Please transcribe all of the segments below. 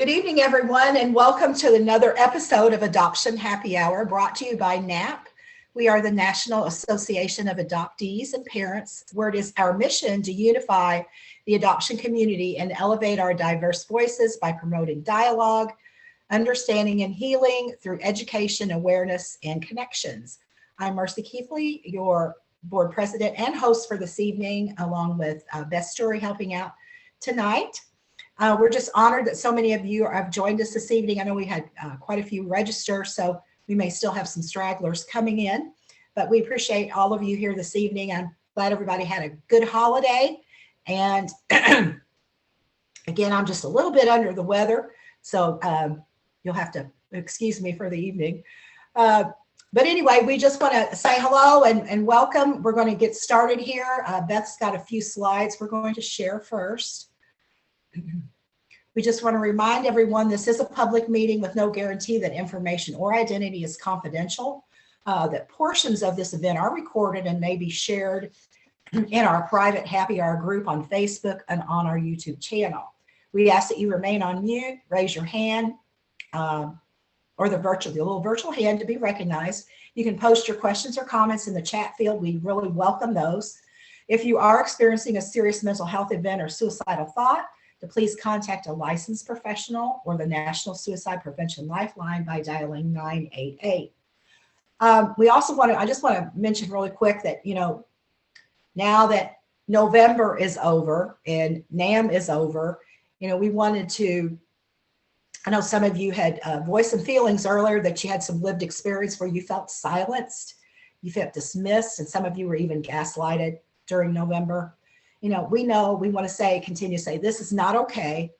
Good evening, everyone, and welcome to another episode of Adoption Happy Hour brought to you by NAAP. We are the National Association of Adoptees and Parents, where it is our mission to unify the adoption community and elevate our diverse voices by promoting dialogue, understanding, and healing through education, awareness, and connections. I'm Marcie Keithley, your board president and host for this evening, along with Beth Story helping out tonight. We're just honored that so many of you have joined us this evening. I know we had quite a few register, so we may still have some stragglers coming in, but we appreciate all of you here this evening. I'm glad everybody had a good holiday. And again, I'm just a little bit under the weather, so you'll have to excuse me for the evening. But anyway, we just want to say hello and welcome. We're going to get started here. Beth's got a few slides we're going to share first. We just want to remind everyone this is a public meeting with no guarantee that information or identity is confidential, that portions of this event are recorded and may be shared in our private happy hour group on Facebook and on our YouTube channel. We ask that you remain on mute, raise your hand, or the little virtual hand to be recognized. You can post your questions or comments in the chat field. We really welcome those. If you are experiencing a serious mental health event or suicidal thought, to please contact a licensed professional or the National Suicide Prevention Lifeline by dialing 988. I just want to mention really quick that, now that November is over and NAM is over, we wanted to, I know some of you had voiced some feelings earlier that you had some lived experience where you felt silenced, you felt dismissed, and some of you were even gaslighted during November. We want to continue to say, this is not okay.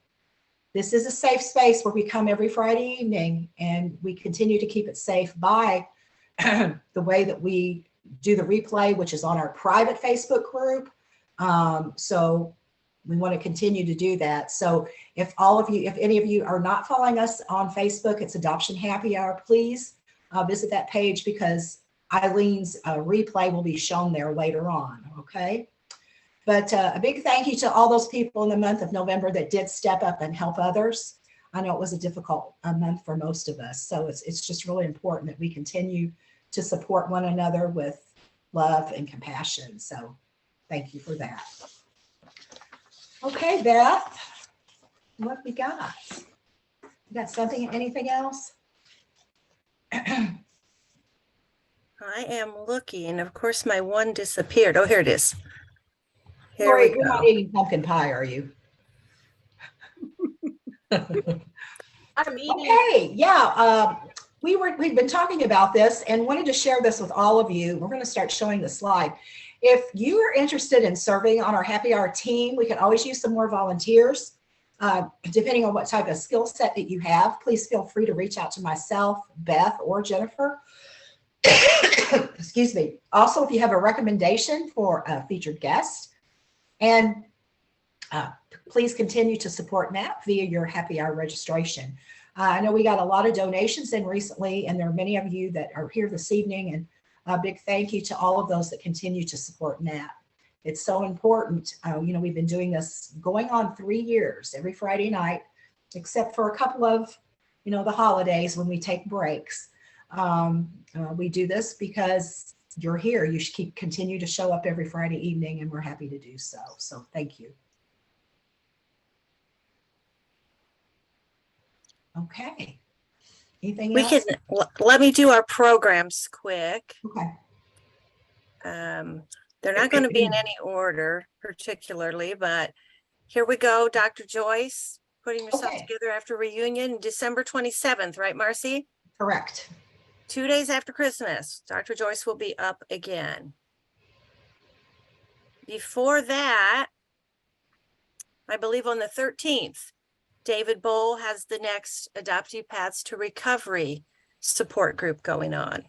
This is a safe space where we come every Friday evening, and we continue to keep it safe by the way that we do the replay, which is on our private Facebook group. So we want to continue to do that. So if any of you are not following us on Facebook, it's Adoption Happy Hour, please visit that page because Eileen's replay will be shown there later on, okay? But a big thank you to all those people in the month of November that did step up and help others. I know it was a difficult month for most of us. So it's just really important that we continue to support one another with love and compassion. So thank you for that. Okay, Beth, what we got? You got anything else? I am looking. Of course, my one disappeared. Oh, here it is. Lori, you're not eating pumpkin pie, are you? I'm eating. Okay, yeah. We've been talking about this and wanted to share this with all of you. We're going to start showing the slide. If you are interested in serving on our Happy Hour team, we can always use some more volunteers. Depending on what type of skill set that you have, please feel free to reach out to myself, Beth, or Jennifer. Excuse me. Also, if you have a recommendation for a featured guest, and please continue to support NAAP via your Happy Hour registration. I know we got a lot of donations in recently, and there are many of you that are here this evening, and a big thank you to all of those that continue to support NAAP. It's so important. We've been doing this going on 3 years, every Friday night, except for a couple of, the holidays when we take breaks. We do this because you're here. You should continue to show up every Friday evening, and we're happy to do so. So thank you. Okay. Anything else? Let me do our programs quick. Okay. They're not going to be in any order particularly, but here we go. Dr. Joyce, putting yourself together after reunion, December 27th, right, Marcie? Correct. 2 days after Christmas, Dr. Joyce will be up again. Before that, I believe on the 13th, David Bowl has the next Adoptee Paths to Recovery support group going on.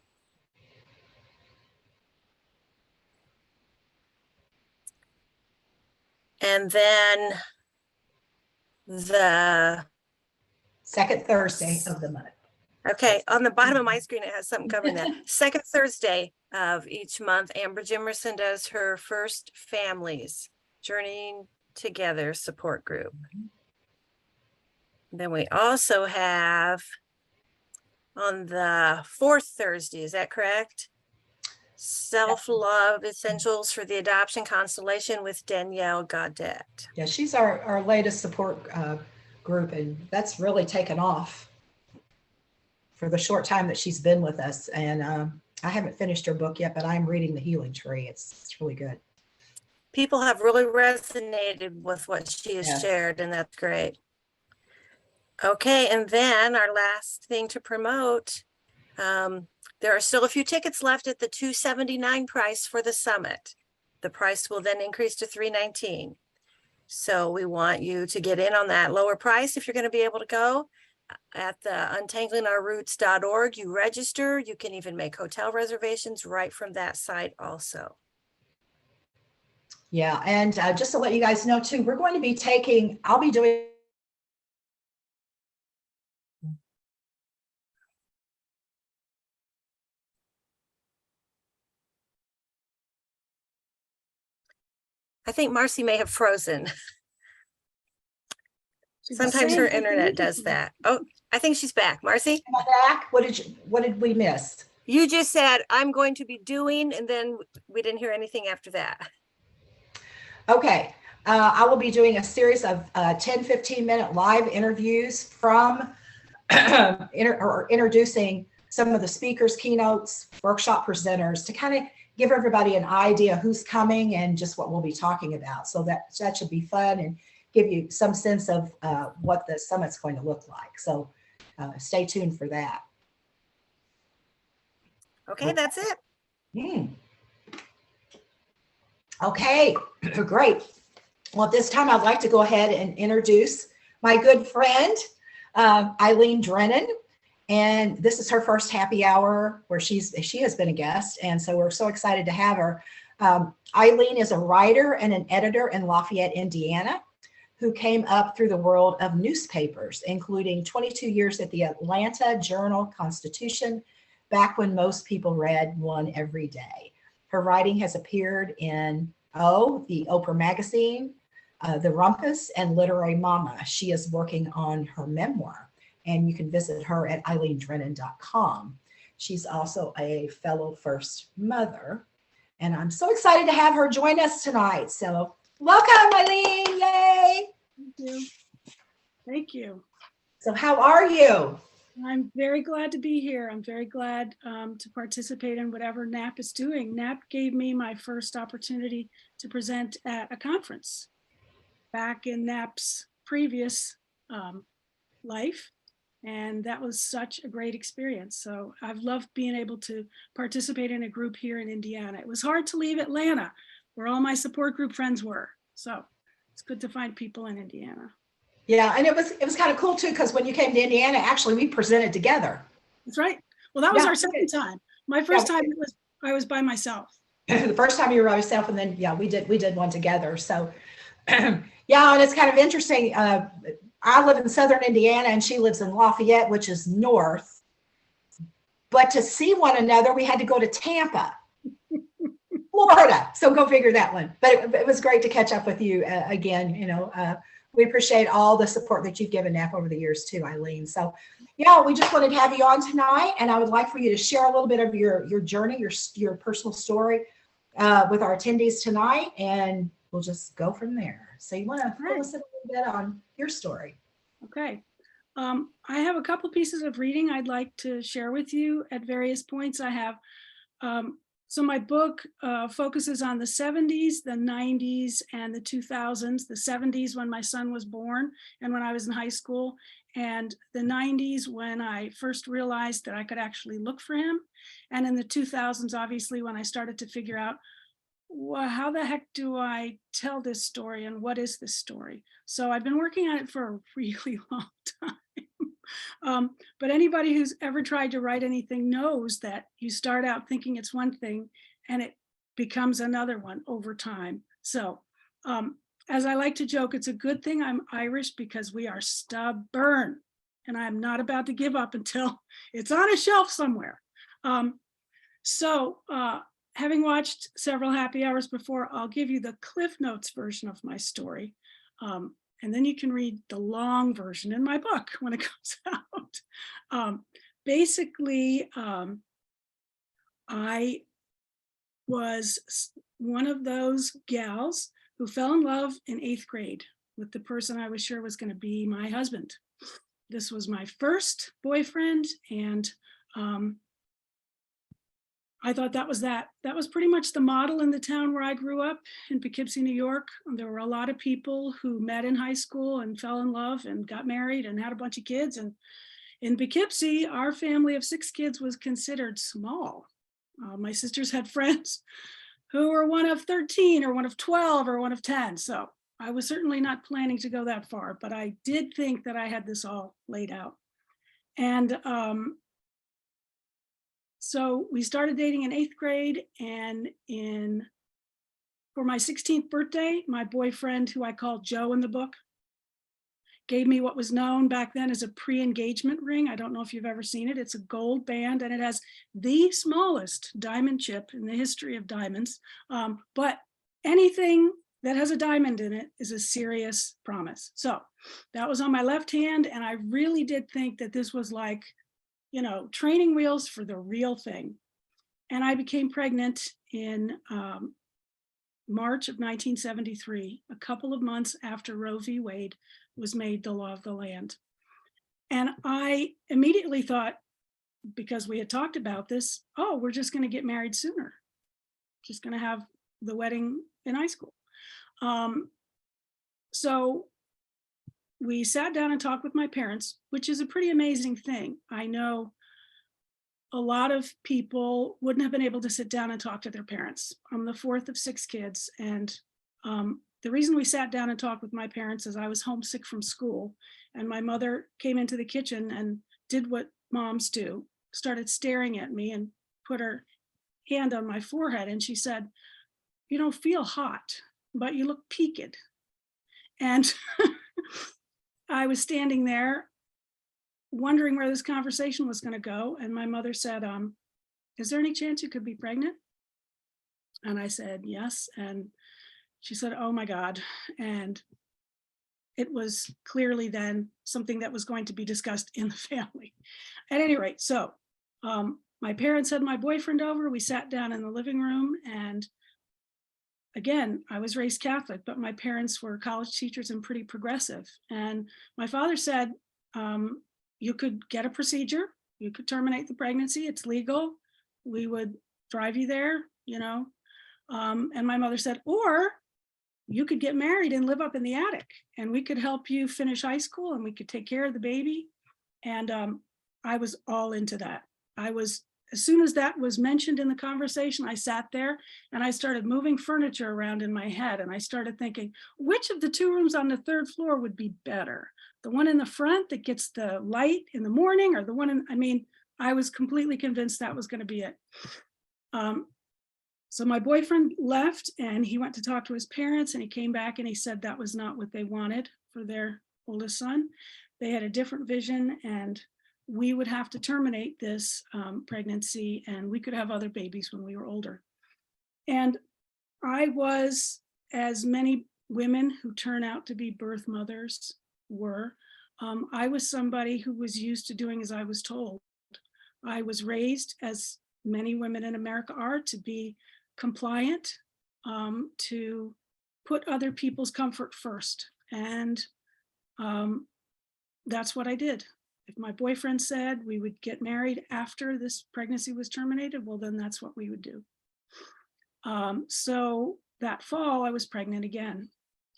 And then the second Thursday of the month. Okay, on the bottom of my screen, it has something covering that. Second Thursday of each month, Amber Jimerson does her First Families Journeying Together support group. Then we also have on the fourth Thursday, is that correct? Self-Love Essentials for the Adoption Constellation with Danielle Gaudette. Yeah, she's our latest support group, and that's really taken off for the short time that she's been with us. And I haven't finished her book yet, but I'm reading The Healing Tree. It's really good. People have really resonated with what she has shared, and that's great. Okay, and then our last thing to promote, there are still a few tickets left at the $279 price for the summit. The price will then increase to $319. So we want you to get in on that lower price if you're going to be able to go. At the untanglingourroots.org, you register. You can even make hotel reservations right from that site also. Yeah, and just to let you guys know too, we're going to be taking, I'll be doing I think Marcie may have frozen. Sometimes her internet does that. Oh, I think she's back. Marcie? Am I back? What did we miss? You just said, I'm going to be doing, and then we didn't hear anything after that. Okay. I will be doing a series of 10-15-minute live interviews from introducing some of the speakers, keynotes, workshop presenters to kind of give everybody an idea who's coming and just what we'll be talking about. So that should be fun and give you some sense of what the summit's going to look like. So stay tuned for that. Okay, that's it. Okay, great. Well, at this time, I'd like to go ahead and introduce my good friend, Eileen Drennen. And this is her first happy hour where she has been a guest. And so we're so excited to have her. Eileen is a writer and an editor in Lafayette, Indiana, who came up through the world of newspapers, including 22 years at the Atlanta Journal-Constitution, back when most people read one every day. Her writing has appeared in the Oprah Magazine, The Rumpus, and Literary Mama. She is working on her memoir, and you can visit her at eileendrennen.com. She's also a fellow First Mother, and I'm so excited to have her join us tonight. So welcome, Eileen, yay! Thank you. Thank you. So how are you? I'm very glad to be here. I'm very glad to participate in whatever NAAP is doing. NAAP gave me my first opportunity to present at a conference back in NAAP's previous life. And that was such a great experience. So I've loved being able to participate in a group here in Indiana. It was hard to leave Atlanta, where all my support group friends were. So it's good to find people in Indiana. Yeah, and it was kind of cool too, because when you came to Indiana, actually we presented together. That's right. Well, that was our second time. My first time I was by myself. The first time you were by yourself, and then we did one together. So yeah, and it's kind of interesting. I live in Southern Indiana and she lives in Lafayette, which is north. But to see one another, we had to go to Tampa, Florida. So go figure that one. But it was great to catch up with you again. We appreciate all the support that you've given NAAP over the years too, Eileen. So yeah, we just wanted to have you on tonight, and I would like for you to share a little bit of your journey, your personal story with our attendees tonight, and we'll just go from there. So you want to fill us in a little bit on your story? Okay. I have a couple pieces of reading I'd like to share with you at various points. I have so my book focuses on the 70s, the 90s, and the 2000s. The 70s when my son was born and when I was in high school, and the 90s when I first realized that I could actually look for him. And in the 2000s, obviously, when I started to figure out, well, how the heck do I tell this story and what is this story? So I've been working on it for a really long time. But anybody who's ever tried to write anything knows that you start out thinking it's one thing and it becomes another one over time. So as I like to joke, it's a good thing I'm Irish because we are stubborn, and I'm not about to give up until it's on a shelf somewhere. Having watched several happy hours before, I'll give you the Cliff Notes version of my story. And then you can read the long version in my book when it comes out. Basically, I was one of those gals who fell in love in 8th grade with the person I was sure was going to be my husband. This was my first boyfriend, and I thought that was that. That was pretty much the model in the town where I grew up in Poughkeepsie, New York. There were a lot of people who met in high school and fell in love and got married and had a bunch of kids. And in Poughkeepsie, our family of 6 kids was considered small. My sisters had friends who were one of 13 or one of 12 or one of 10. So I was certainly not planning to go that far, but I did think that I had this all laid out. And so we started dating in 8th grade, and for my 16th birthday, my boyfriend, who I called Joe in the book, gave me what was known back then as a pre-engagement ring. I don't know if you've ever seen it. It's a gold band, and it has the smallest diamond chip in the history of diamonds. But anything that has a diamond in it is a serious promise. So that was on my left hand, and I really did think that this was like, you know, training wheels for the real thing. And I became pregnant in March of 1973, a couple of months after Roe v. Wade was made the law of the land. And I immediately thought, because we had talked about this, oh, we're just going to get married sooner. Just going to have the wedding in high school. So we sat down and talked with my parents, which is a pretty amazing thing. I know a lot of people wouldn't have been able to sit down and talk to their parents. I'm the 4th of 6 kids. And the reason we sat down and talked with my parents is I was homesick from school, and my mother came into the kitchen and did what moms do, started staring at me and put her hand on my forehead. And she said, "You don't feel hot, but you look peaked." And I was standing there wondering where this conversation was going to go. And my mother said, "Is there any chance you could be pregnant?" And I said, "Yes." And she said, "Oh my God." And it was clearly then something that was going to be discussed in the family. At any rate, so my parents had my boyfriend over. We sat down in the living room, and again, I was raised Catholic, but my parents were college teachers and pretty progressive. And my father said, you could get a procedure, you could terminate the pregnancy, it's legal, we would drive you there, you know. And my mother said, or you could get married and live up in the attic, and we could help you finish high school, and we could take care of the baby. And I was all into that. As soon as that was mentioned in the conversation, I sat there and I started moving furniture around in my head. And I started thinking, which of the 2 rooms on the 3rd floor would be better? The one in the front that gets the light in the morning, or the one in, I mean, I was completely convinced that was going to be it. So my boyfriend left, and he went to talk to his parents, and he came back and he said that was not what they wanted for their oldest son. They had a different vision, and we would have to terminate this pregnancy, and we could have other babies when we were older. And I was, as many women who turn out to be birth mothers were, I was somebody who was used to doing as I was told. I was raised, as many women in America are, to be compliant, to put other people's comfort first. And that's what I did. If my boyfriend said we would get married after this pregnancy was terminated, well, then that's what we would do. So that fall, I was pregnant again.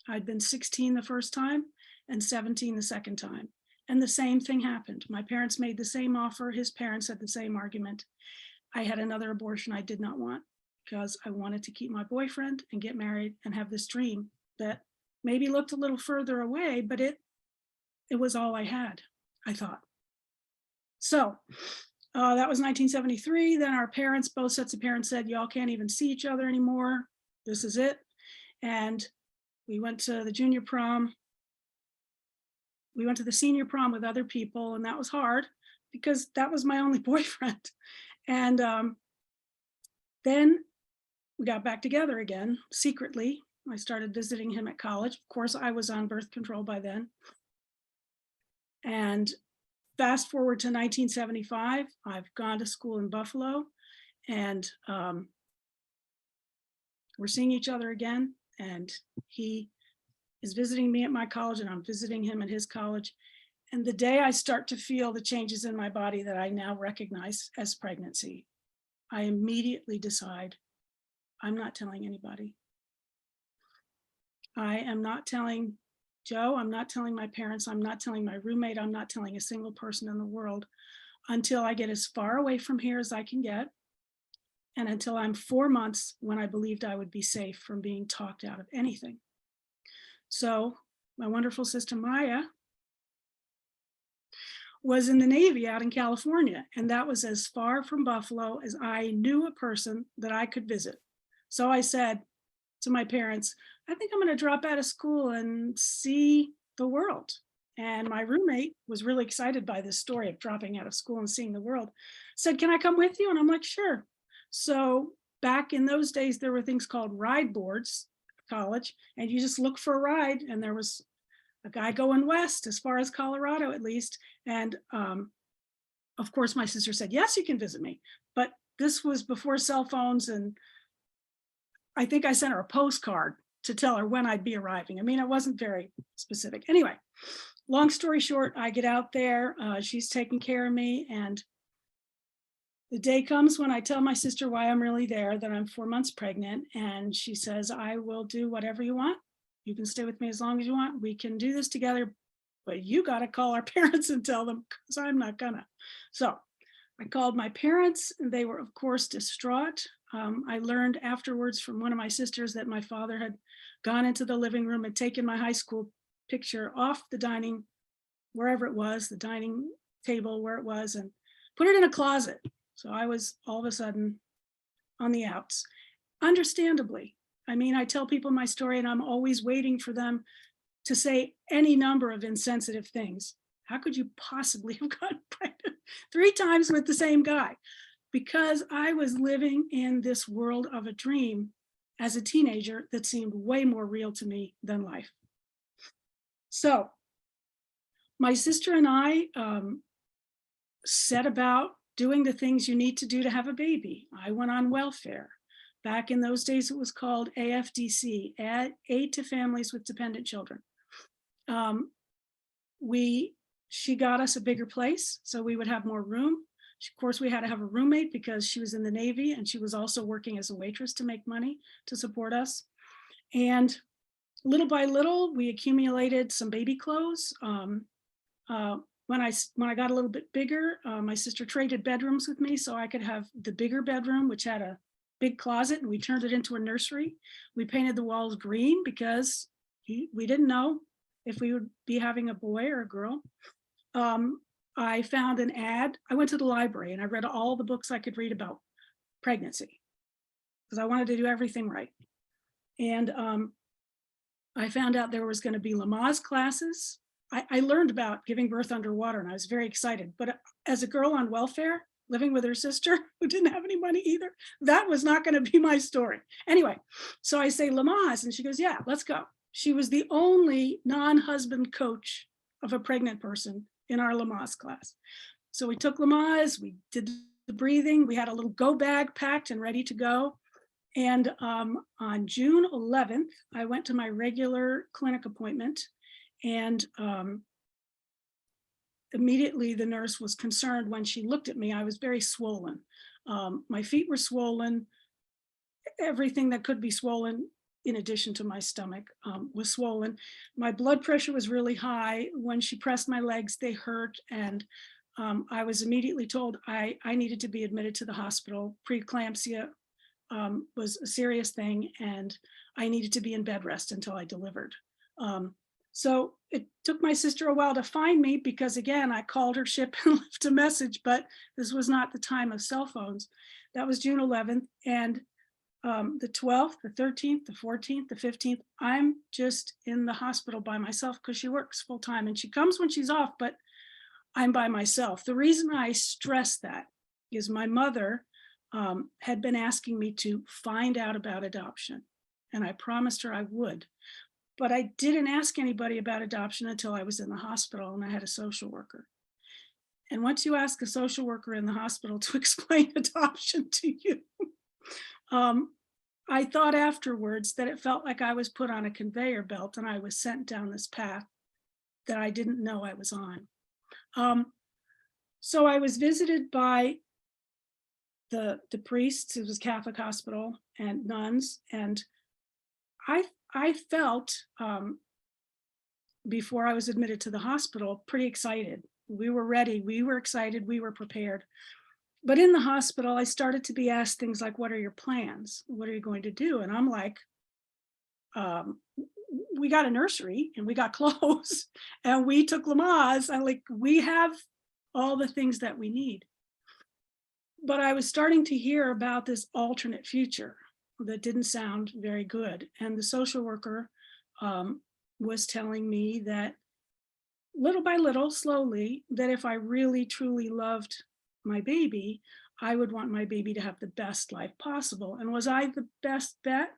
I'd been 16 the first time and 17 the second time. And the same thing happened. My parents made the same offer. His parents had the same argument. I had another abortion I did not want, because I wanted to keep my boyfriend and get married and have this dream that maybe looked a little further away, but it was all I had, I thought. So that was 1973. Then our parents, both sets of parents, said, y'all can't even see each other anymore. This is it. And we went to the junior prom. We went to the senior prom with other people, and that was hard because that was my only boyfriend. And then we got back together again secretly, I started visiting him at college. Of course, I was on birth control by then. And fast forward to 1975, I've gone to school in Buffalo, and we're seeing each other again. And he is visiting me at my college, and I'm visiting him at his college. And the day I start to feel the changes in my body that I now recognize as pregnancy, I immediately decide I'm not telling anybody. I am not telling Joe, I'm not telling my parents, I'm not telling my roommate, I'm not telling a single person in the world until I get as far away from here as I can get, and until I'm 4 months, when I believed I would be safe from being talked out of anything. So my wonderful sister Maya was in the Navy out in California, and that was as far from Buffalo as I knew a person that I could visit. So I said to my parents, I think I'm going to drop out of school and see the world. And my roommate was really excited by this story of dropping out of school and seeing the world. Said, can I come with you? And I'm like, sure. So back in those days, there were things called ride boards at college, and you just look for a ride. And there was a guy going west, as far as Colorado, at least. And of course, my sister said, yes, you can visit me. But this was before cell phones. And I think I sent her a postcard to tell her when I'd be arriving. I mean, it wasn't very specific. Anyway, long story short, I get out there, she's taking care of me. And the day comes when I tell my sister why I'm really there, that I'm 4 months pregnant. And she says, I will do whatever you want. You can stay with me as long as you want. We can do this together, but you got to call our parents and tell them, because I'm not gonna. So I called my parents, and they were, of course, distraught. I learned afterwards from one of my sisters that my father had gone into the living room and taken my high school picture off the dining, wherever it was, the dining table where it was, and put it in a closet. So I was all of a sudden on the outs, understandably. I mean, I tell people my story, and I'm always waiting for them to say any number of insensitive things. How could you possibly have gotten pregnant 3 times with the same guy? Because I was living in this world of a dream as a teenager that seemed way more real to me than life. So my sister and I set about doing the things you need to do to have a baby. I went on welfare. Back in those days, it was called AFDC, Aid to Families with Dependent Children. She got us a bigger place so we would have more room. Of course, we had to have a roommate because she was in the Navy, and she was also working as a waitress to make money to support us. And little by little, we accumulated some baby clothes. When I got a little bit bigger, my sister traded bedrooms with me so I could have the bigger bedroom, which had a big closet, and we turned it into a nursery. We painted the walls green because we didn't know if we would be having a boy or a girl. I found an ad. I went to the library and I read all the books I could read about pregnancy because I wanted to do everything right. And I found out there was going to be Lamaze classes. I learned about giving birth underwater, and I was very excited. But as a girl on welfare, living with her sister who didn't have any money either, that was not going to be my story. Anyway, so I say Lamaze, and she goes, yeah, let's go. She was the only non-husband coach of a pregnant person in our Lamaze class. So we took Lamaze, we did the breathing, we had a little go bag packed and ready to go. And on June 11th, I went to my regular clinic appointment, and immediately the nurse was concerned when she looked at me. I was very swollen. My feet were swollen. Everything that could be swollen, in addition to my stomach, was swollen. My blood pressure was really high. When she pressed my legs, they hurt. And I was immediately told I needed to be admitted to the hospital. Preeclampsia was a serious thing, and I needed to be in bed rest until I delivered. So it took my sister a while to find me because, again, I called her ship and left a message, but this was not the time of cell phones. That was June 11th. And the 12th, the 13th, the 14th, the 15th, I'm just in the hospital by myself because she works full time and she comes when she's off, but I'm by myself. The reason I stress that is my mother had been asking me to find out about adoption. and I promised her I would. But I didn't ask anybody about adoption until I was in the hospital and I had a social worker. And once you ask a social worker in the hospital to explain adoption to you, I thought afterwards that it felt like I was put on a conveyor belt and I was sent down this path that I didn't know I was on. So I was visited by the priests. It was Catholic hospital, and nuns, and I felt before I was admitted to the hospital pretty excited. We were ready, we were excited, we were prepared. But in the hospital, I started to be asked things like, what are your plans? What are you going to do? And I'm like, we got a nursery and we got clothes and we took Lamaze. I'm like, we have all the things that we need. But I was starting to hear about this alternate future that didn't sound very good. And the social worker was telling me that little by little, slowly, that if I really truly loved my baby, I would want my baby to have the best life possible. And was I the best bet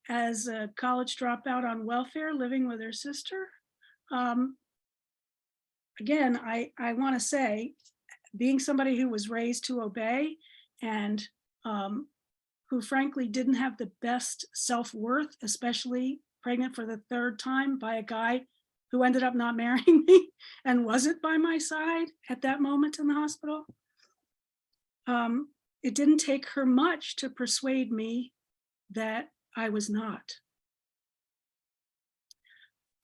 as a college dropout on welfare living with her sister? Again, I want to say, being somebody who was raised to obey and who frankly didn't have the best self-worth, especially pregnant for the third time by a guy who ended up not marrying me and wasn't by my side at that moment in the hospital. It didn't take her much to persuade me that I was not.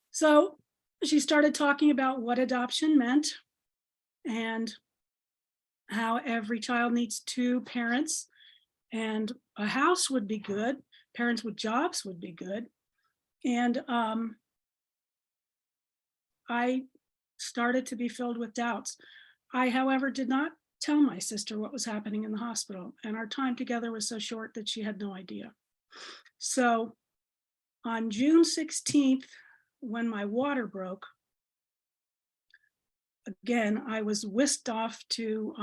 So she started talking about what adoption meant and how every child needs two parents, and a house would be good. Parents with jobs would be good. And I started to be filled with doubts. I, however, did not tell my sister what was happening in the hospital, and our time together was so short that she had no idea. So on June 16th, when my water broke, again, I was whisked off to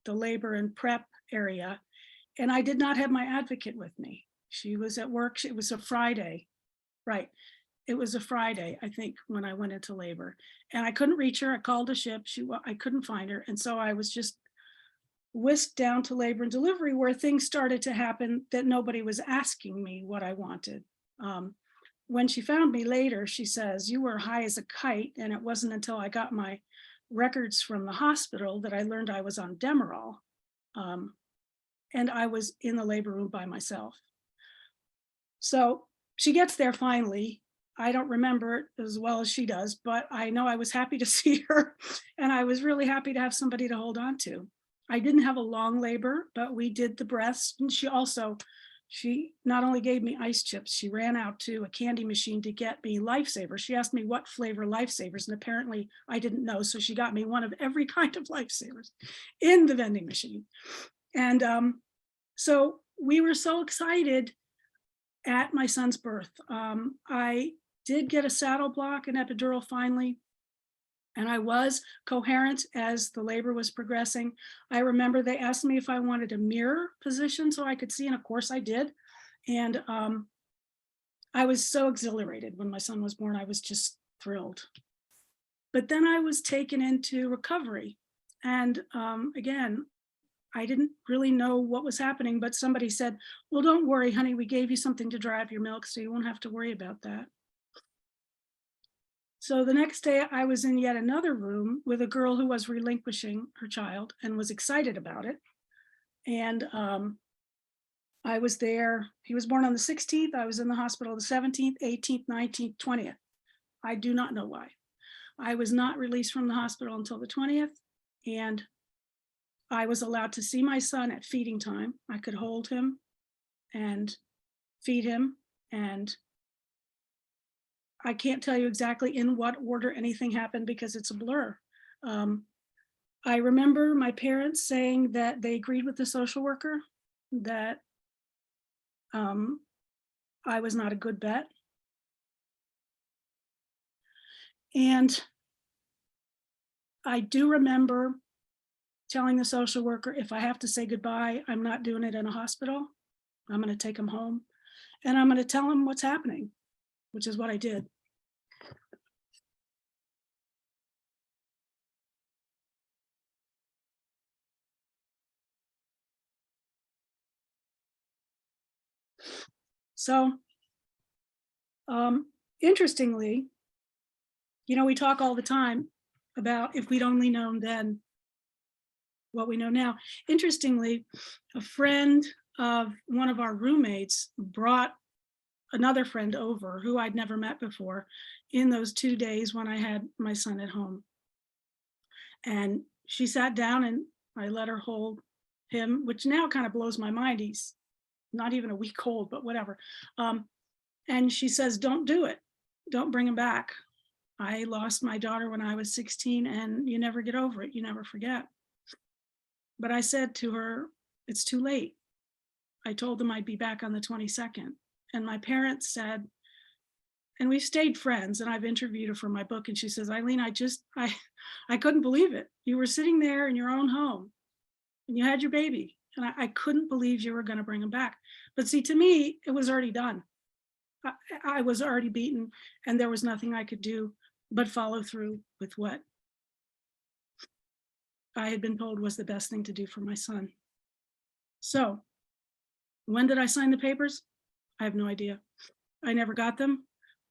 the labor and prep area, and I did not have my advocate with me. She was at work. It was a Friday, right? It was a Friday, I think, when I went into labor, and I couldn't reach her. I called a ship. I couldn't find her, and so I was just whisked down to labor and delivery, where things started to happen that nobody was asking me what I wanted. When she found me later, she says, "You were high as a kite," and it wasn't until I got my records from the hospital that I learned I was on Demerol, and I was in the labor room by myself. So she gets there finally. I don't remember it as well as she does, but I know I was happy to see her, and I was really happy to have somebody to hold on to. I didn't have a long labor, but we did the breaths, and she not only gave me ice chips, she ran out to a candy machine to get me Lifesavers. She asked me what flavor Lifesavers, and apparently I didn't know, so she got me one of every kind of Lifesavers in the vending machine. And so we were so excited at my son's birth. I did get a saddle block and epidural finally, and I was coherent as the labor was progressing. I remember they asked me if I wanted a mirror position so I could see, and of course I did. And I was so exhilarated when my son was born. I was just thrilled. But then I was taken into recovery. And again, I didn't really know what was happening, but somebody said, "Well, don't worry, honey, we gave you something to dry up your milk, so you won't have to worry about that." So the next day I was in yet another room with a girl who was relinquishing her child and was excited about it. And I was there. He was born on the 16th. I was in the hospital the 17th, 18th, 19th, 20th. I do not know why. I was not released from the hospital until the 20th. And I was allowed to see my son at feeding time. I could hold him and feed him, and I can't tell you exactly in what order anything happened because it's a blur. I remember my parents saying that they agreed with the social worker that I was not a good bet. And I do remember telling the social worker, if I have to say goodbye, I'm not doing it in a hospital. I'm going to take him home. and I'm going to tell him what's happening, which is what I did. So, interestingly, we talk all the time about if we'd only known then what we know now. Interestingly, a friend of one of our roommates brought another friend over who I'd never met before in those 2 days when I had my son at home. And she sat down and I let her hold him, which now kind of blows my mind. He's not even a week old, but whatever. And she says, don't do it. Don't bring him back. I lost my daughter when I was 16 and you never get over it. You never forget. But I said to her, it's too late. I told them I'd be back on the 22nd. And my parents said, and we stayed friends, and I've interviewed her for my book, and she says, Eileen, I couldn't believe it. You were sitting there in your own home and you had your baby. And I couldn't believe you were going to bring him back. But see, to me, it was already done. I was already beaten, and there was nothing I could do but follow through with what I had been told was the best thing to do for my son. So when did I sign the papers? I have no idea. I never got them.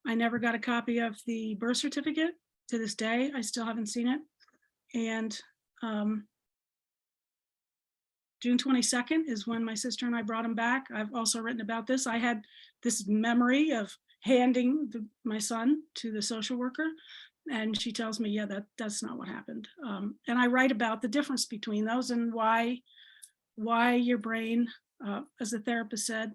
I never got a copy of the birth certificate. To this day, I still haven't seen it. And June 22nd is when my sister and I brought him back. I've also written about this. I had this memory of handing my son to the social worker, and she tells me, yeah, that's not what happened. And I write about the difference between those and why your brain, as the therapist said,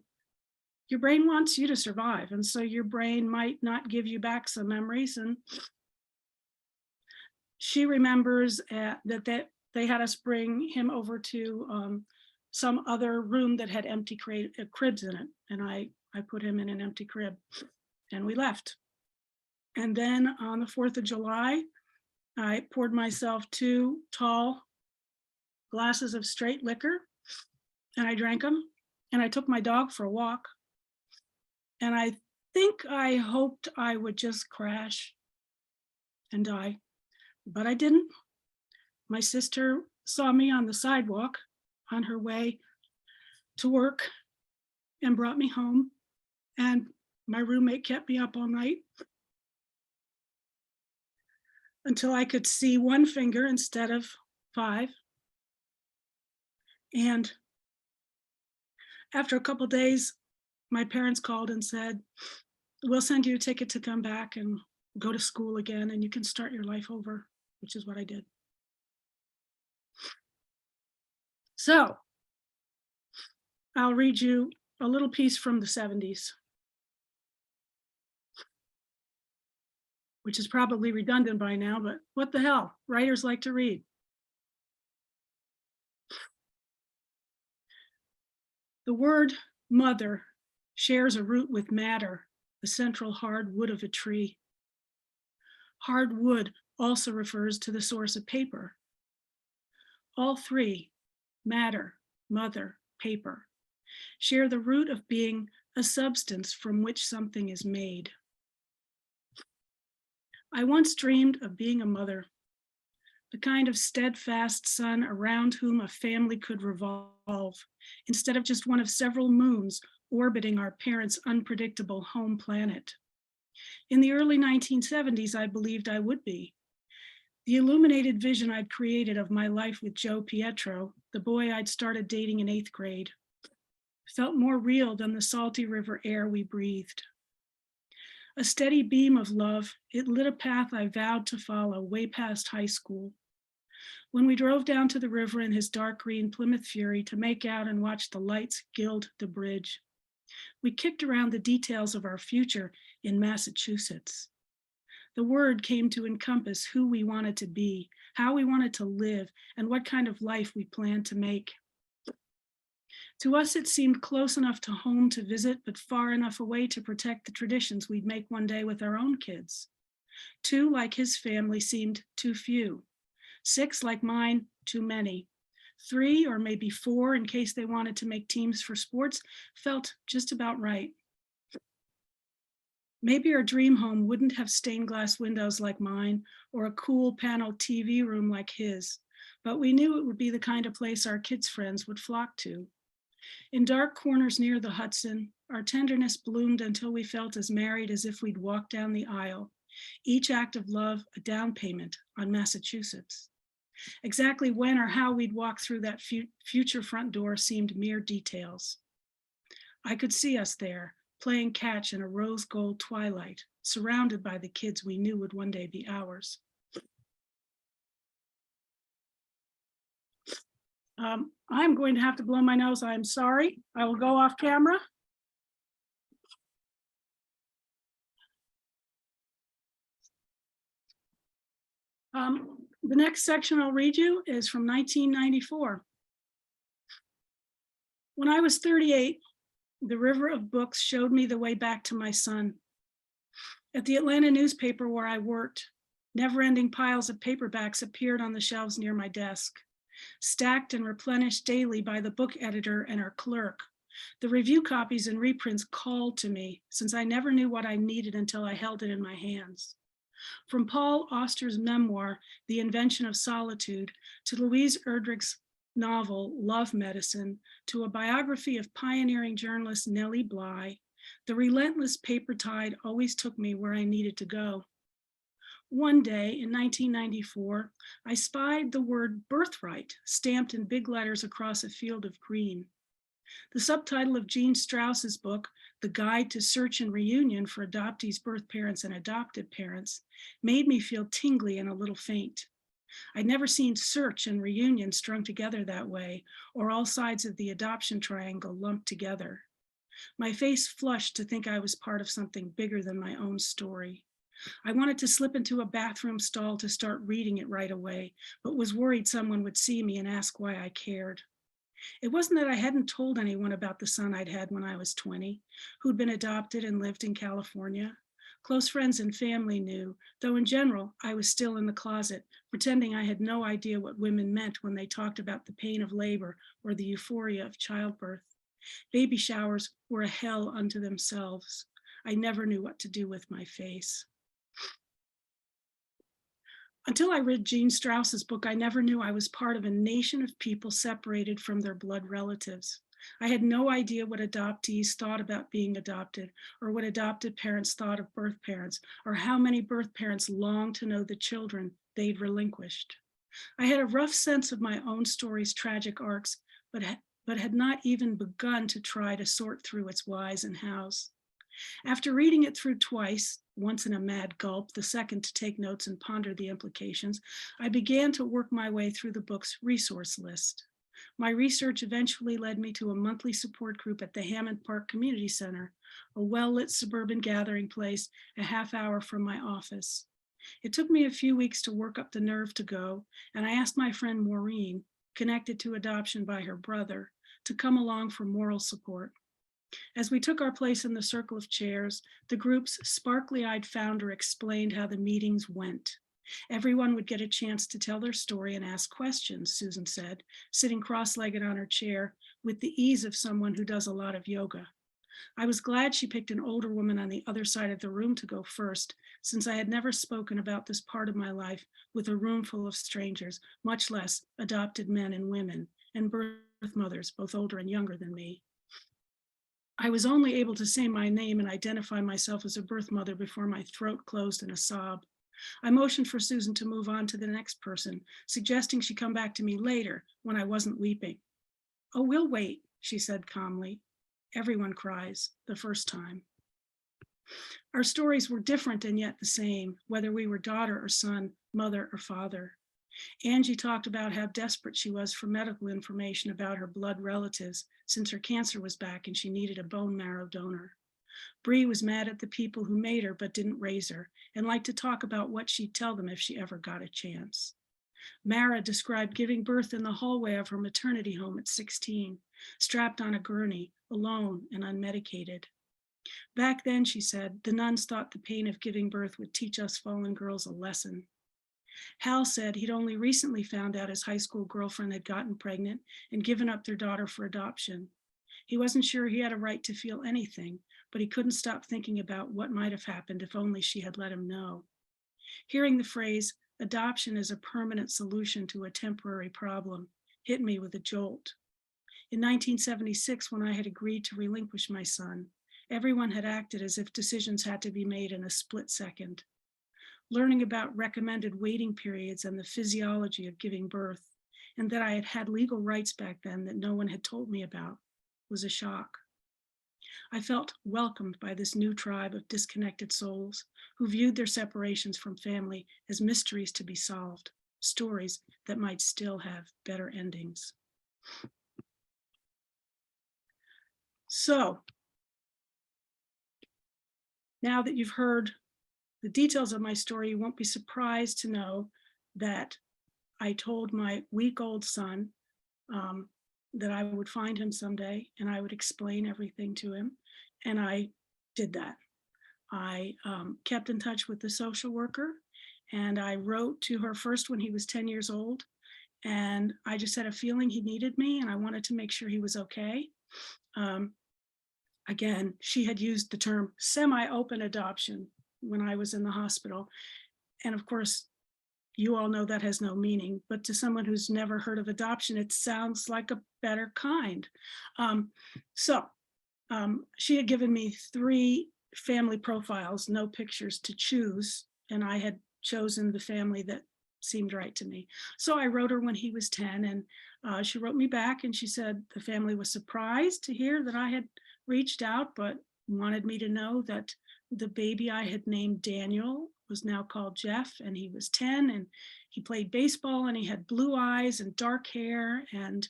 your brain wants you to survive. And so your brain might not give you back some memories. And she remembers that they had us bring him over to some other room that had empty cribs in it. And I put him in an empty crib and we left. And then on the 4th of July, I poured myself 2 tall glasses of straight liquor and I drank them, and I took my dog for a walk. And I think I hoped I would just crash and die, but I didn't. My sister saw me on the sidewalk on her way to work and brought me home. And my roommate kept me up all night until I could see 1 finger instead of 5. And after a couple of days, my parents called and said, we'll send you a ticket to come back and go to school again, and you can start your life over, which is what I did. So I'll read you a little piece from the 70s, which is probably redundant by now, but what the hell? Writers like to read. The word mother shares a root with matter, the central hard wood of a tree. Hard wood also refers to the source of paper. All 3, matter, mother, paper, share the root of being a substance from which something is made. I once dreamed of being a mother, the kind of steadfast sun around whom a family could revolve, instead of just one of several moons orbiting our parents' unpredictable home planet. In the early 1970s, I believed I would be. The illuminated vision I'd created of my life with Joe Pietro, the boy I'd started dating in 8th grade, felt more real than the salty river air we breathed. A steady beam of love, it lit a path I vowed to follow way past high school. When we drove down to the river in his dark green Plymouth Fury to make out and watch the lights gild the bridge, we kicked around the details of our future in Massachusetts. The word came to encompass who we wanted to be, how we wanted to live, and what kind of life we planned to make. To us, it seemed close enough to home to visit, but far enough away to protect the traditions we'd make one day with our own kids. 2, like his family, seemed too few. 6, like mine, too many. 3, or maybe 4, in case they wanted to make teams for sports, felt just about right. Maybe our dream home wouldn't have stained glass windows like mine or a cool panel TV room like his, but we knew it would be the kind of place our kids' friends would flock to. In dark corners near the Hudson, our tenderness bloomed until we felt as married as if we'd walked down the aisle, each act of love a down payment on Massachusetts. Exactly when or how we'd walk through that future front door seemed mere details. I could see us there, playing catch in a rose gold twilight, surrounded by the kids we knew would one day be ours. I'm going to have to blow my nose. I'm sorry. I will go off camera. The next section I'll read you is from 1994. When I was 38, the river of books showed me the way back to my son. At the Atlanta newspaper where I worked, never-ending piles of paperbacks appeared on the shelves near my desk, stacked and replenished daily by the book editor and our clerk. The review copies and reprints called to me, since I never knew what I needed until I held it in my hands. From Paul Auster's memoir, The Invention of Solitude, to Louise Erdrich's novel, Love Medicine, to a biography of pioneering journalist Nellie Bly, the relentless paper tide always took me where I needed to go. One day in 1994, I spied the word birthright stamped in big letters across a field of green. The subtitle of Gene Strauss's book, The Guide to Search and Reunion for Adoptees, Birth Parents, and Adopted Parents, made me feel tingly and a little faint. I'd never seen search and reunion strung together that way, or all sides of the adoption triangle lumped together. My face flushed to think I was part of something bigger than my own story. I wanted to slip into a bathroom stall to start reading it right away, but was worried someone would see me and ask why I cared. It wasn't that I hadn't told anyone about the son I'd had when I was 20, who'd been adopted and lived in California. Close friends and family knew, though in general, I was still in the closet, pretending I had no idea what women meant when they talked about the pain of labor or the euphoria of childbirth. Baby showers were a hell unto themselves. I never knew what to do with my face. Until I read Gene Strauss's book, I never knew I was part of a nation of people separated from their blood relatives. I had no idea what adoptees thought about being adopted, or what adopted parents thought of birth parents, or how many birth parents longed to know the children they'd relinquished. I had a rough sense of my own story's tragic arcs, but had not even begun to try to sort through its whys and hows. After reading it through twice, once in a mad gulp, the second to take notes and ponder the implications, I began to work my way through the book's resource list. My research eventually led me to a monthly support group at the Hammond Park Community Center, a well-lit suburban gathering place a half hour from my office. It took me a few weeks to work up the nerve to go, and I asked my friend Maureen, connected to adoption by her brother, to come along for moral support. As we took our place in the circle of chairs, the group's sparkly-eyed founder explained how the meetings went. Everyone would get a chance to tell their story and ask questions, Susan said, sitting cross-legged on her chair with the ease of someone who does a lot of yoga. I was glad she picked an older woman on the other side of the room to go first, since I had never spoken about this part of my life with a room full of strangers, much less adopted men and women, and birth mothers, both older and younger than me. I was only able to say my name and identify myself as a birth mother before my throat closed in a sob. I motioned for Susan to move on to the next person, suggesting she come back to me later when I wasn't weeping. "Oh, we'll wait," she said calmly. Everyone cries the first time. Our stories were different and yet the same, whether we were daughter or son, mother or father. Angie talked about how desperate she was for medical information about her blood relatives since her cancer was back and she needed a bone marrow donor. Bree was mad at the people who made her but didn't raise her and liked to talk about what she'd tell them if she ever got a chance. Mara described giving birth in the hallway of her maternity home at 16, strapped on a gurney, alone and unmedicated. Back then, she said, the nuns thought the pain of giving birth would teach us fallen girls a lesson. Hal said he'd only recently found out his high school girlfriend had gotten pregnant and given up their daughter for adoption. He wasn't sure he had a right to feel anything, but he couldn't stop thinking about what might have happened if only she had let him know. Hearing the phrase, adoption is a permanent solution to a temporary problem, hit me with a jolt. In 1976, when I had agreed to relinquish my son, everyone had acted as if decisions had to be made in a split second. Learning about recommended waiting periods and the physiology of giving birth, and that I had had legal rights back then that no one had told me about, was a shock. I felt welcomed by this new tribe of disconnected souls who viewed their separations from family as mysteries to be solved, stories that might still have better endings. So, now that you've heard the details of my story, you won't be surprised to know that I told my week-old son that I would find him someday and I would explain everything to him. And I did that. I kept in touch with the social worker, and I wrote to her first when he was 10 years old. And I just had a feeling he needed me and I wanted to make sure he was okay. Again, she had used the term semi-open adoption when I was in the hospital. And of course, you all know that has no meaning, but to someone who's never heard of adoption, it sounds like a better kind. She had given me 3 family profiles, no pictures to choose, and I had chosen the family that seemed right to me. So I wrote her when he was 10, and she wrote me back and she said the family was surprised to hear that I had reached out, but wanted me to know that the baby I had named Daniel was now called Jeff, and he was 10, and he played baseball, and he had blue eyes and dark hair and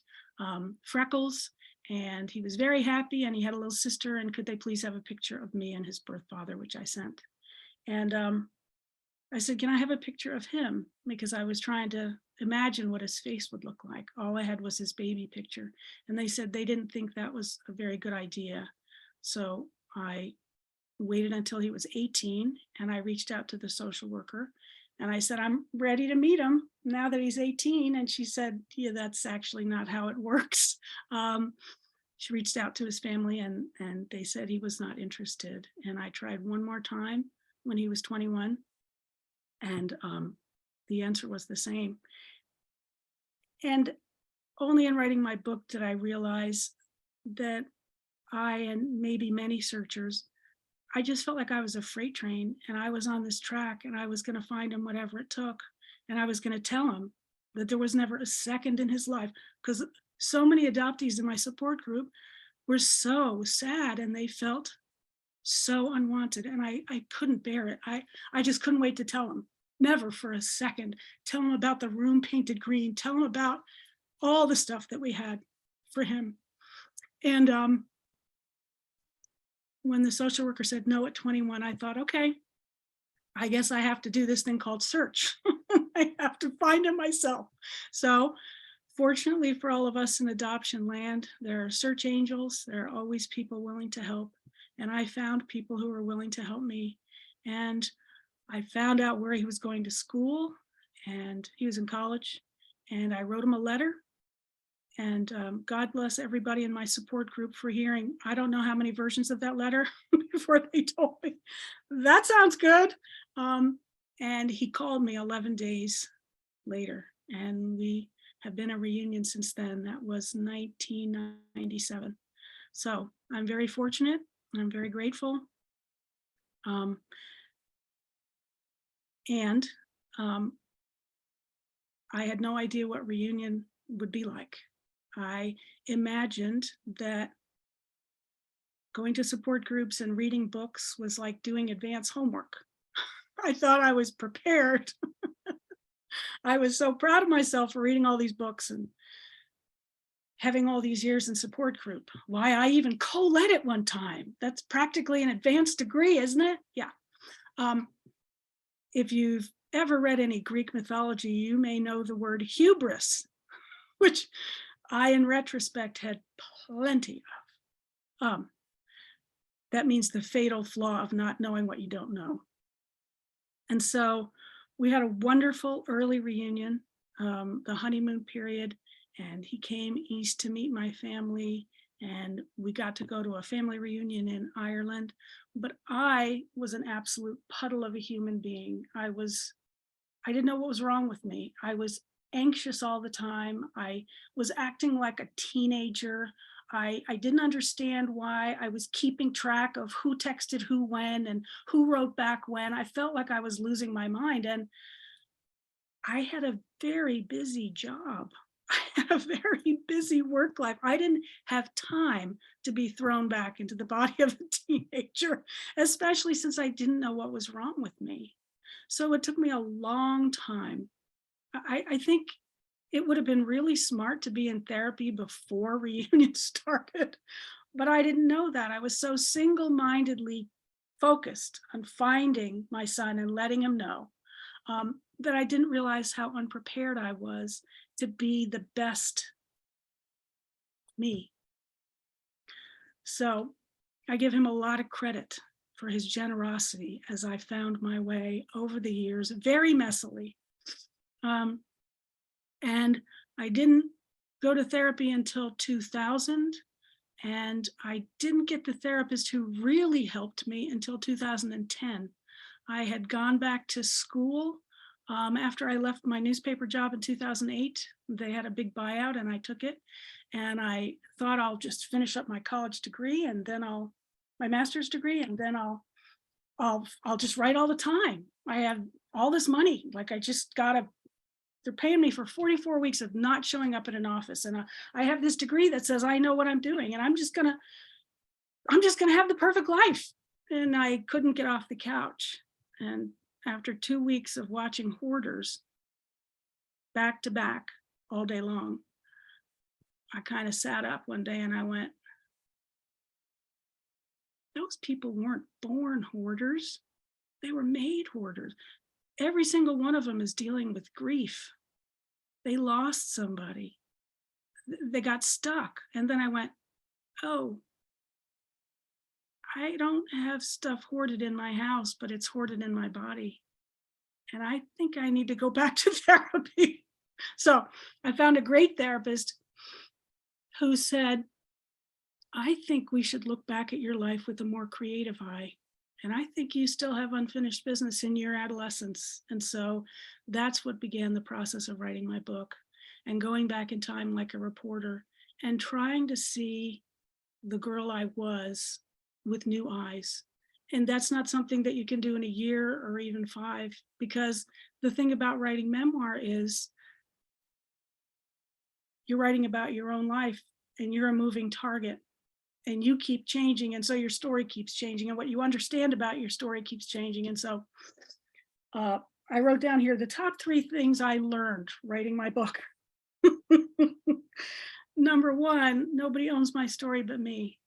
freckles, and he was very happy, and he had a little sister, and could they please have a picture of me and his birth father, which I sent. And I said, can I have a picture of him? Because I was trying to imagine what his face would look like. All I had was his baby picture. And they said they didn't think that was a very good idea. So I waited until he was 18, and I reached out to the social worker, and I said, I'm ready to meet him now that he's 18. And she said, yeah, that's actually not how it works. She reached out to his family, and they said he was not interested. And I tried one more time when he was 21, and the answer was the same. And only in writing my book did I realize that I, and maybe many searchers, I just felt like I was a freight train, and I was on this track, and I was going to find him whatever it took. And I was going to tell him that there was never a second in his life, because so many adoptees in my support group were so sad and they felt so unwanted, and I couldn't bear it. I just couldn't wait to tell him, never for a second. Tell him about the room painted green, tell him about all the stuff that we had for him. And when the social worker said no at 21, I thought, okay, I guess I have to do this thing called search. I have to find him myself. So fortunately for all of us in adoption land, there are search angels. There are always people willing to help. And I found people who were willing to help me. And I found out where he was going to school, and he was in college. And I wrote him a letter. And God bless everybody in my support group for hearing, I don't know how many versions of that letter before they told me, that sounds good. And he called me 11 days later, and we have been a reunion since then. That was 1997. So I'm very fortunate. I'm very grateful. And I had no idea what reunion would be like. I imagined that going to support groups and reading books was like doing advanced homework. I thought I was prepared. I was so proud of myself for reading all these books and having all these years in support group. Why, I even co-led it one time. That's practically an advanced degree, isn't it? Yeah. If you've ever read any Greek mythology, you may know the word hubris, which I, in retrospect, had plenty of. That means the fatal flaw of not knowing what you don't know. And so we had a wonderful early reunion, the honeymoon period, and he came east to meet my family, and we got to go to a family reunion in Ireland. But I was an absolute puddle of a human being. I didn't know what was wrong with me. I was anxious all the time. I was acting like a teenager. I didn't understand why I was keeping track of who texted who when and who wrote back when. I felt like I was losing my mind. And I had a very busy job. I had a very busy work life. I didn't have time to be thrown back into the body of a teenager, especially since I didn't know what was wrong with me. So it took me a long time. I think it would have been really smart to be in therapy before reunion started, but I didn't know that. I was so single-mindedly focused on finding my son and letting him know that I didn't realize how unprepared I was to be the best me. So I give him a lot of credit for his generosity as I found my way over the years, very messily. And I didn't go to therapy until 2000. And I didn't get the therapist who really helped me until 2010. I had gone back to school after I left my newspaper job in 2008. They had a big buyout and I took it. And I thought I'll just finish up my college degree and then my master's degree, and then I'll just write all the time. I have all this money, like I just they're paying me for 44 weeks of not showing up at an office. And I have this degree that says I know what I'm doing, and I'm just gonna have the perfect life. And I couldn't get off the couch. And after 2 weeks of watching Hoarders back to back all day long, I kind of sat up one day and I went, those people weren't born hoarders. They were made hoarders. Every single one of them is dealing with grief. They lost somebody. They got stuck. And then I went, oh, I don't have stuff hoarded in my house, but it's hoarded in my body. And I think I need to go back to therapy. So I found a great therapist who said, I think we should look back at your life with a more creative eye. And I think you still have unfinished business in your adolescence. And so that's what began the process of writing my book and going back in time like a reporter and trying to see the girl I was with new eyes. And that's not something that you can do in a year or even 5, because the thing about writing memoir is you're writing about your own life and you're a moving target. And you keep changing, and so your story keeps changing, and what you understand about your story keeps changing. And so I wrote down here the top 3 things I learned writing my book. Number 1, nobody owns my story but me.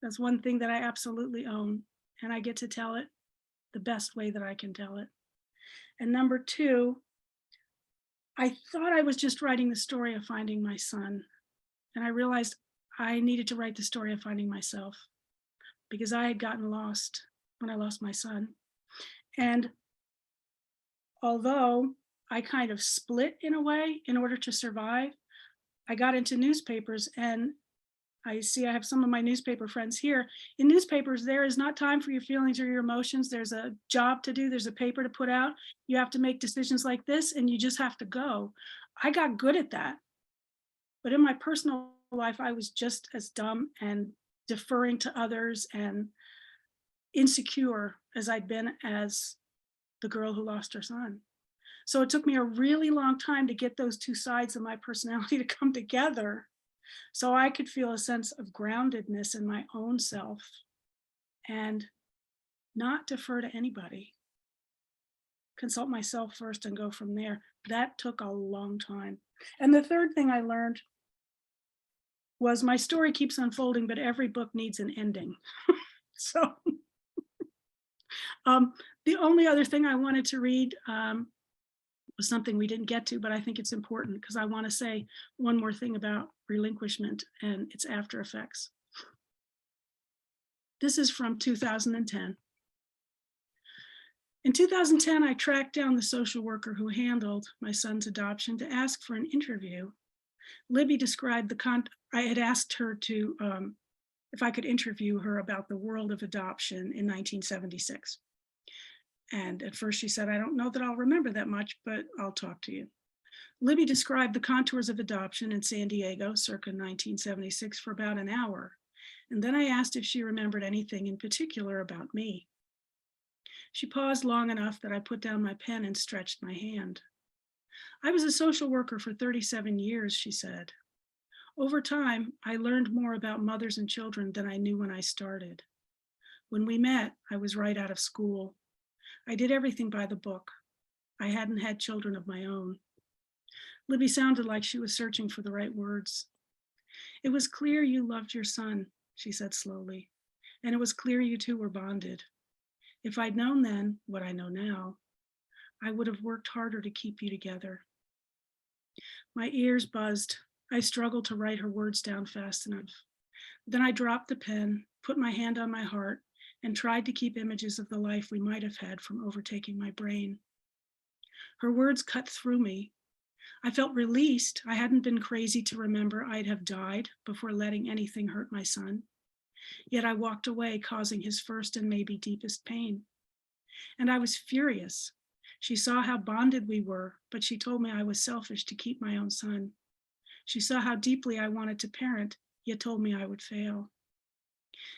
That's one thing that I absolutely own, and I get to tell it the best way that I can tell it. And number 2, I thought I was just writing the story of finding my son, and I realized I needed to write the story of finding myself, because I had gotten lost when I lost my son. And although I kind of split in a way in order to survive, I got into newspapers, and I have some of my newspaper friends here. In newspapers, there is not time for your feelings or your emotions. There's a job to do. There's a paper to put out. You have to make decisions like this, and you just have to go. I got good at that. But in my personal life, I was just as dumb and deferring to others and insecure as I'd been as the girl who lost her son. So it took me a really long time to get those 2 sides of my personality to come together so I could feel a sense of groundedness in my own self and not defer to anybody. Consult myself first and go from there. That took a long time. And the third thing I learned was my story keeps unfolding, but every book needs an ending. So the only other thing I wanted to read was something we didn't get to, but I think it's important because I want to say one more thing about relinquishment and its after effects. This is from 2010. In 2010, I tracked down the social worker who handled my son's adoption to ask for an interview. Libby described I had asked her to, if I could interview her about the world of adoption in 1976. And at first she said, I don't know that I'll remember that much, but I'll talk to you. Libby described the contours of adoption in San Diego circa 1976 for about an hour. And then I asked if she remembered anything in particular about me. She paused long enough that I put down my pen and stretched my hand. I was a social worker for 37 years, she said. Over time, I learned more about mothers and children than I knew when I started. When we met, I was right out of school. I did everything by the book. I hadn't had children of my own. Libby sounded like she was searching for the right words. It was clear you loved your son, she said slowly, and it was clear you two were bonded. If I'd known then what I know now, I would have worked harder to keep you together. My ears buzzed. I struggled to write her words down fast enough. Then I dropped the pen, put my hand on my heart, and tried to keep images of the life we might have had from overtaking my brain. Her words cut through me. I felt released. I hadn't been crazy to remember I'd have died before letting anything hurt my son. Yet I walked away, causing his first and maybe deepest pain. And I was furious. She saw how bonded we were, but she told me I was selfish to keep my own son. She saw how deeply I wanted to parent, yet told me I would fail.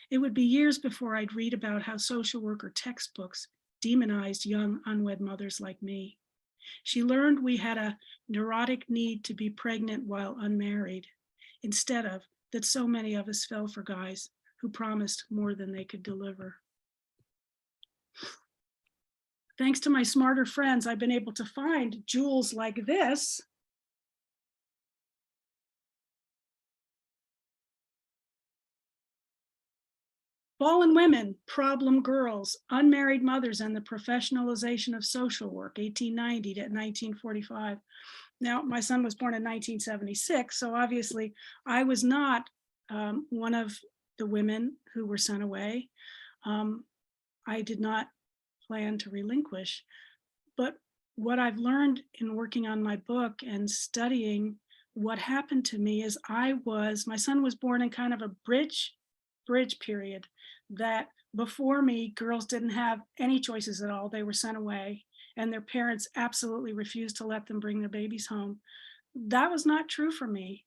It would be years before I'd read about how social worker textbooks demonized young unwed mothers like me. She learned we had a neurotic need to be pregnant while unmarried, instead of that so many of us fell for guys who promised more than they could deliver. Thanks to my smarter friends, I've been able to find jewels like this. Fallen Women, Problem Girls, Unmarried Mothers, and the Professionalization of Social Work, 1890 to 1945. Now, my son was born in 1976, so obviously I was not one of the women who were sent away. I did not plan to relinquish, but what I've learned in working on my book and studying what happened to me is my son was born in kind of a bridge period, that before me, girls didn't have any choices at all. They were sent away, and their parents absolutely refused to let them bring their babies home. That was not true for me.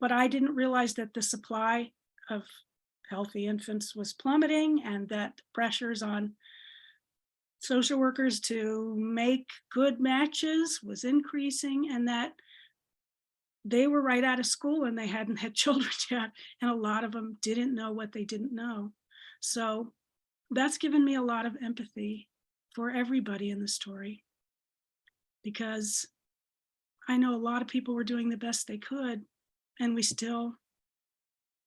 But I didn't realize that the supply of healthy infants was plummeting, and that pressures on social workers to make good matches was increasing, and that they were right out of school and they hadn't had children yet. And a lot of them didn't know what they didn't know. So that's given me a lot of empathy for everybody in the story, because I know a lot of people were doing the best they could, and we still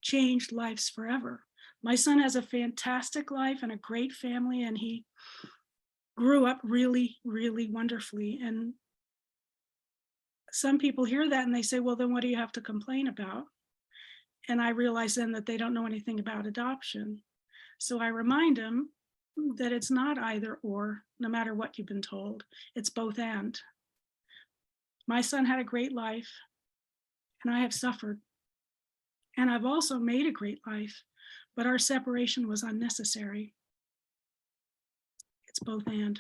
changed lives forever. My son has a fantastic life and a great family, and he grew up really, really wonderfully. And some people hear that and they say, well, then what do you have to complain about? And I realize then that they don't know anything about adoption. So I remind them that it's not either or, no matter what you've been told, it's both and. My son had a great life, and I have suffered. And I've also made a great life, but our separation was unnecessary. It's both and.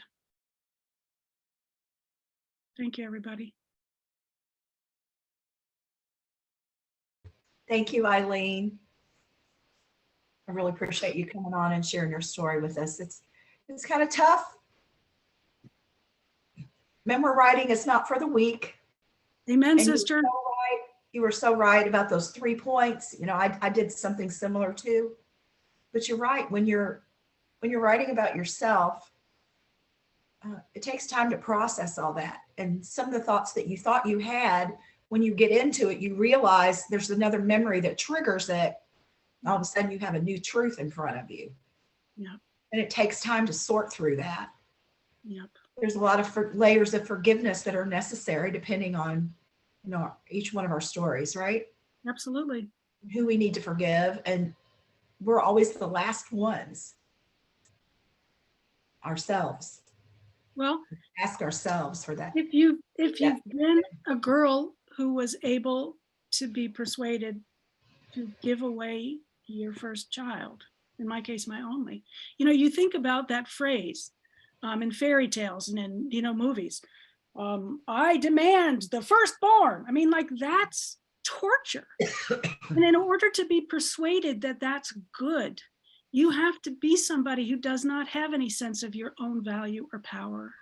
Thank you, everybody. Thank you, Eileen. I really appreciate you coming on and sharing your story with us. It's kind of tough. Memoir writing is not for the weak. Amen, and sister. You were so right about those 3 points. You know, I did something similar too. But you're right. When you're writing about yourself, it takes time to process all that. And some of the thoughts that you thought you had, when you get into it, you realize there's another memory that triggers it. All of a sudden you have a new truth in front of you. Yeah. And it takes time to sort through that. Yep. There's a lot of layers of forgiveness that are necessary depending on, you know, each one of our stories, right? Absolutely. Who we need to forgive. And we're always the last ones. Ourselves. Well, ask ourselves for that. if you've been a girl who was able to be persuaded to give away your first child. In my case, my only. You know, you think about that phrase in fairy tales and in, you know, movies. I demand the firstborn. I mean, like, that's torture. And in order to be persuaded that that's good, you have to be somebody who does not have any sense of your own value or power.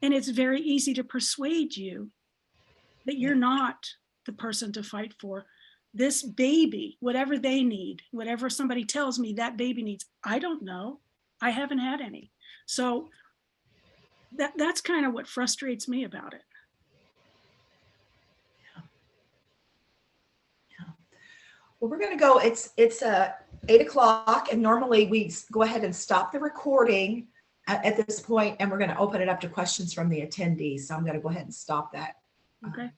And it's very easy to persuade you that you're not the person to fight for. This baby, whatever they need, whatever somebody tells me that baby needs, I don't know. I haven't had any. So that's kind of what frustrates me about it. Well, we're going to go. It's 8 o'clock, and normally we go ahead and stop the recording at this point, and we're going to open it up to questions from the attendees. So I'm going to go ahead and stop that. Okay.